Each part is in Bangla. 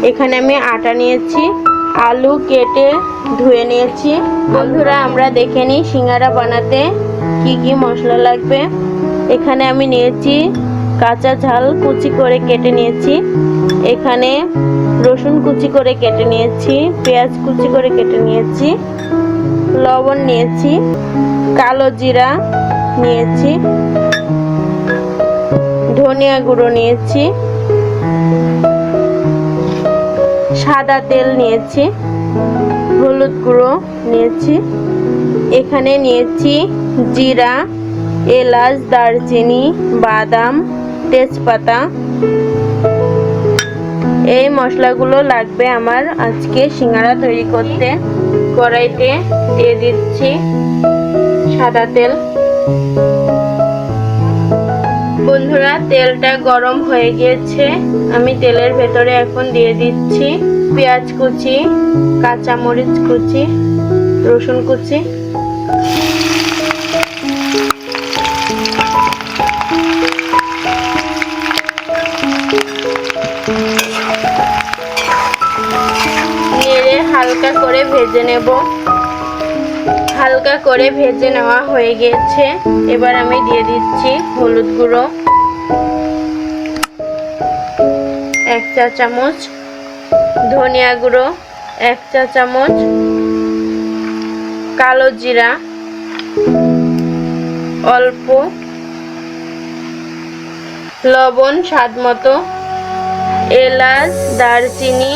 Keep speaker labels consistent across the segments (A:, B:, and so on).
A: এখানে আমি আটা নিয়েছি, আলু কেটে ধুয়ে নিয়েছি। বন্ধুরা আমরা দেখে নিই সিঙ্গারা বানাতে কি কি মশলা লাগবে। এখানে আমি নিয়েছি কাঁচা ঝাল কুচি করে কেটে নিয়েছি, এখানে রসুন কুচি করে কেটে নিয়েছি, পেঁয়াজ কুচি করে কেটে নিয়েছি, লবণ নিয়েছি, কালো জিরা নিয়েছি, ধনিয়া গুঁড়ো নিয়েছি, সাদা তেল নিয়েছি, হলুদ গুঁড়ো নিয়েছি, এখানে নিয়েছি জিরা, এলাচ, দারচিনি, বাদাম, তেজপাতা। এই মশলাগুলো লাগবে আমার আজকে সিঙ্গারা তৈরি করতে। কড়াইতে দিয়ে দিচ্ছি সাদা তেল। বন্ধুরা তেলটা গরম হয়ে গিয়েছে, আমি তেলের ভেতরে এখন দিয়ে দিচ্ছি পেঁয়াজ কুচি, কাঁচামরিচ কুচি, রসুন কুচি। নেড়ে হালকা করে ভেজে নেব। হালকা করে ভেজে নেওয়া হয়ে গিয়েছে, এবার আমি দিয়ে দিচ্ছি হলুদ গুঁড়ো 1 চা চামচ, ধনিয়া গুঁড়ো 1 চা চামচ, কালো জিরা অল্প, লবণ স্বাদ মতো, এলাচ, দারচিনি,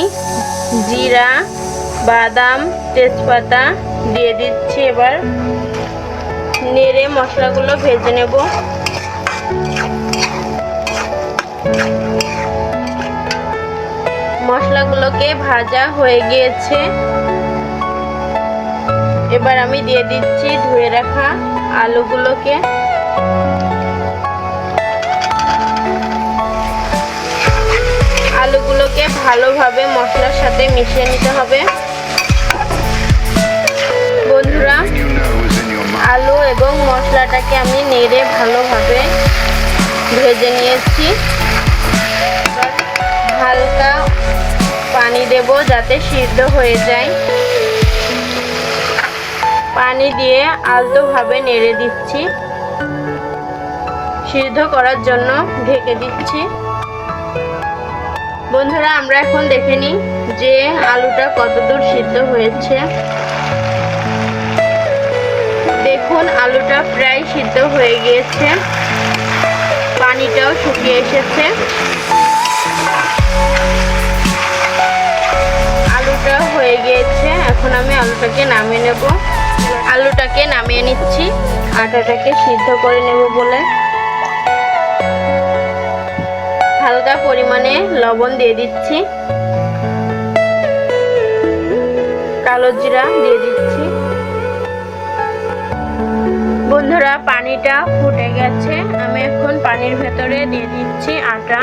A: জিরা, বাদাম, তেজপাতা দিয়ে দিচ্ছি। এবার নেড়ে মশলাগুলো ভেজে নেব। মশলাগুলোকে ভাজা হয়ে গিয়েছে, এবার আমি দিয়ে দিচ্ছি ধুয়ে রাখা আলুগুলোকে। আলুগুলোকে ভালোভাবে মশলার সাথে মিশিয়ে নিতে হবে। বন্ধুরা আলু এবং মশলাটাকে আমি নেড়ে ভালোভাবে ভেজে নিয়েছি। হালকা পানি দেব যাতে সিদ্ধ হয়ে যায়। পানি দিয়ে আলতোভাবে নেড়ে দিচ্ছি, সিদ্ধ করার জন্য ঢেকে দিচ্ছি। বন্ধুরা আমরা এখন দেখে নিই যে আলুটা কতদূর সিদ্ধ হয়েছে। দেখুন আলুটা প্রায় সিদ্ধ হয়ে গিয়েছে, পানিটাও শুকিয়ে এসেছে। আলুটা হয়ে গিয়েছে, এখন আমি আলুটাকে নামিয়ে নেব। আলুটাকে নামিয়ে নিচ্ছি, আটাটাকে সিদ্ধ করে নেব বলে। হালকা পরিমাণে লবণ দিয়ে দিচ্ছি, কালো জিরা দিয়ে দিচ্ছি। বন্ধুরা পানিটা ফুটে গেছে, আমি এখন পানির ভেতরে দিয়ে দিচ্ছি আটা।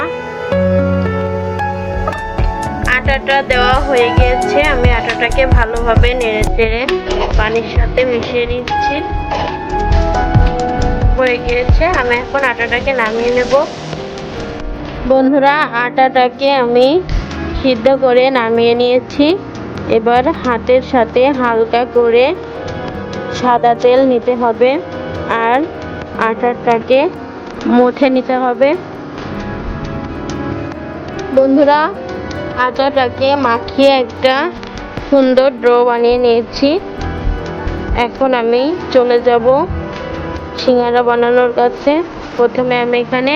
A: আটাটা দেওয়া হয়ে গিয়েছে, আমি আটাটাকে ভালোভাবে নেড়ে চেড়ে পানির সাথে মিশিয়ে নিচ্ছি। হয়ে গিয়েছে, আমি এখন আটাটাকে নামিয়ে নেব। বন্ধুরা আটাটাকে আমি সিদ্ধ করে নামিয়ে নিয়েছি। এবার হাতের সাথে হালকা করে সাদা তেল নিতে হবে আর আটাটাকে মুথে নিতে হবে। বন্ধুরা আটাটাকে মাখিয়ে একটা সুন্দর ডো বানিয়ে নিয়েছি। এখন আমি চলে যাব সিঙ্গারা বানানোর কাছে। প্রথমে আমি এখানে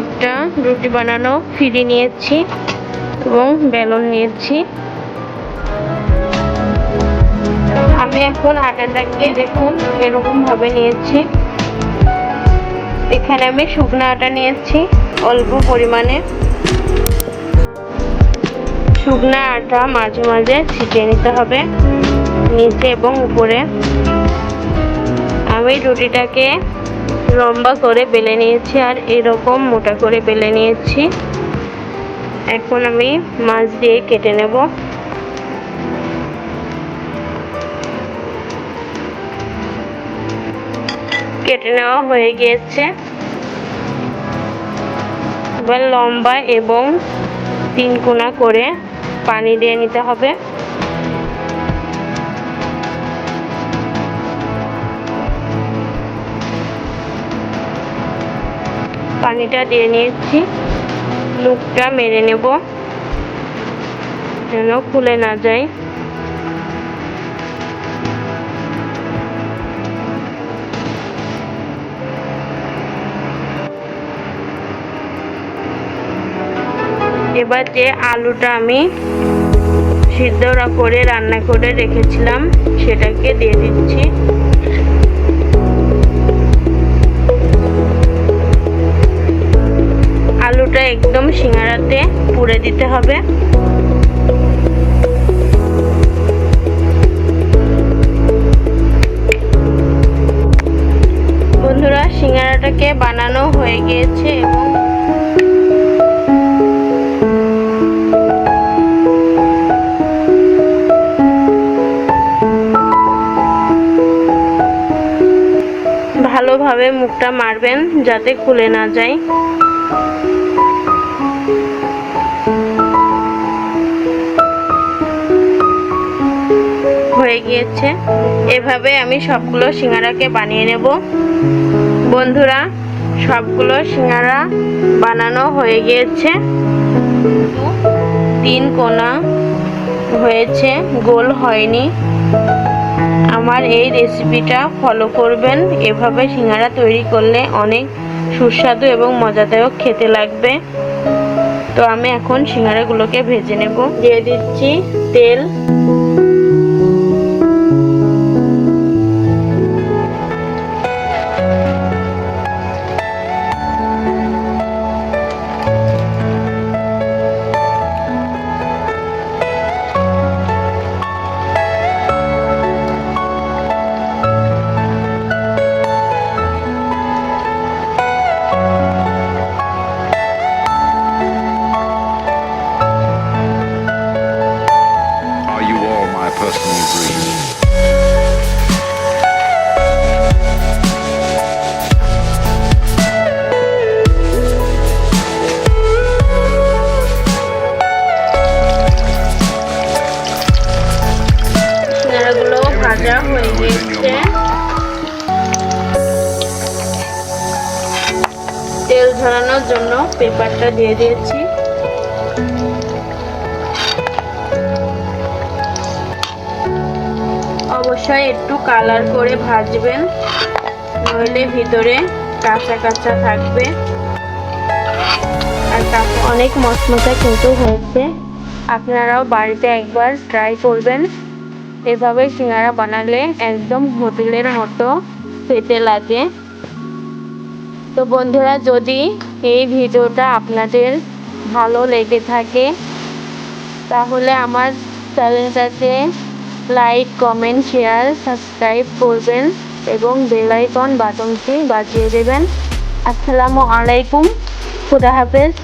A: একটা রুটি বানানো ফিরি নিয়েছি এবং বেলন নিয়েছি। আমি এখন আটাটাকে দেখুন এরকম ভাবে নিয়েছি। এখানে আমি শুকনো আটা নিয়েছি অল্প পরিমাণে। শুকনো আটা মাঝে মাঝে ছিটিয়ে নিতে হবে নিচে এবং উপরে। আমি রুটিটাকে লম্বা করে বেলে নিয়েছি আর এরকম মোটা করে বেলে নিয়েছি। এখন আমি মাছ দিয়ে কেটে নেব। কেটে নেওয়া হয়ে গিয়েছে। এবার লম্বা এবং 3 কোনা করে পানি দিয়ে নিতে হবে। পানিটা দিয়ে নিয়েছি, মুখটা মেরে নেব যেন খুলে না যায়। এবার যে আলুটা আমি সিদ্ধ করে রান্না করে রেখেছিলাম সেটাকে দিয়ে দিচ্ছি। আলুটা একদম সিঙ্গারাতে পুরে দিতে হবে। বন্ধুরা, সিঙ্গারাটাকে বানানো হয়ে গিয়েছে এবং ভালোভাবে মুখটা মারবেন যাতে খুলে না যায়। হয়ে গিয়েছে। এভাবে আমি সবগুলো সিঙ্গারাকে বানিয়ে নেব। বন্ধুরা, সবগুলো সিঙ্গারা বানানো হয়ে গিয়েছে। 3 কোনা হয়েছে, গোল হয়নি। আমার এই রেসিপিটা ফলো করবেন। এভাবে সিঙ্গারা তৈরি করলে অনেক সুস্বাদু এবং মজাদায়ক খেতে লাগবে। তো আমি এখন সিঙ্গারাগুলোকে ভেজে নেব। দিয়ে দিচ্ছি তেল। সিঙ্গারাগুলো ভাজা হয়ে গিয়েছে। তেল ঝরানোর জন্য পেপারটা দিয়ে দিয়েছি। অবশ্যই একটু কালার করে ভাজবেন, নইলে ভিতরে কাঁচা কাঁচা থাকবে। আর অনেক মচমচা কিন্তু হয়েছে। আপনারাও বাড়িতে একবার ট্রাই করবেন। এভাবে সিঙ্গারা বানালে একদম হোটেলের মতো খেতে লাগে। তো বন্ধুরা, যদি এই ভিডিওটা আপনাদের ভালো লেগে থাকে তাহলে আমার চ্যানেলটাকে লাইক, কমেন্ট, শেয়ার, সাবস্ক্রাইব করবেন এবং বেল আইকন বাটনটি বাজিয়ে দেবেন। আসসালামু আলাইকুম, খুদা হাফেজ।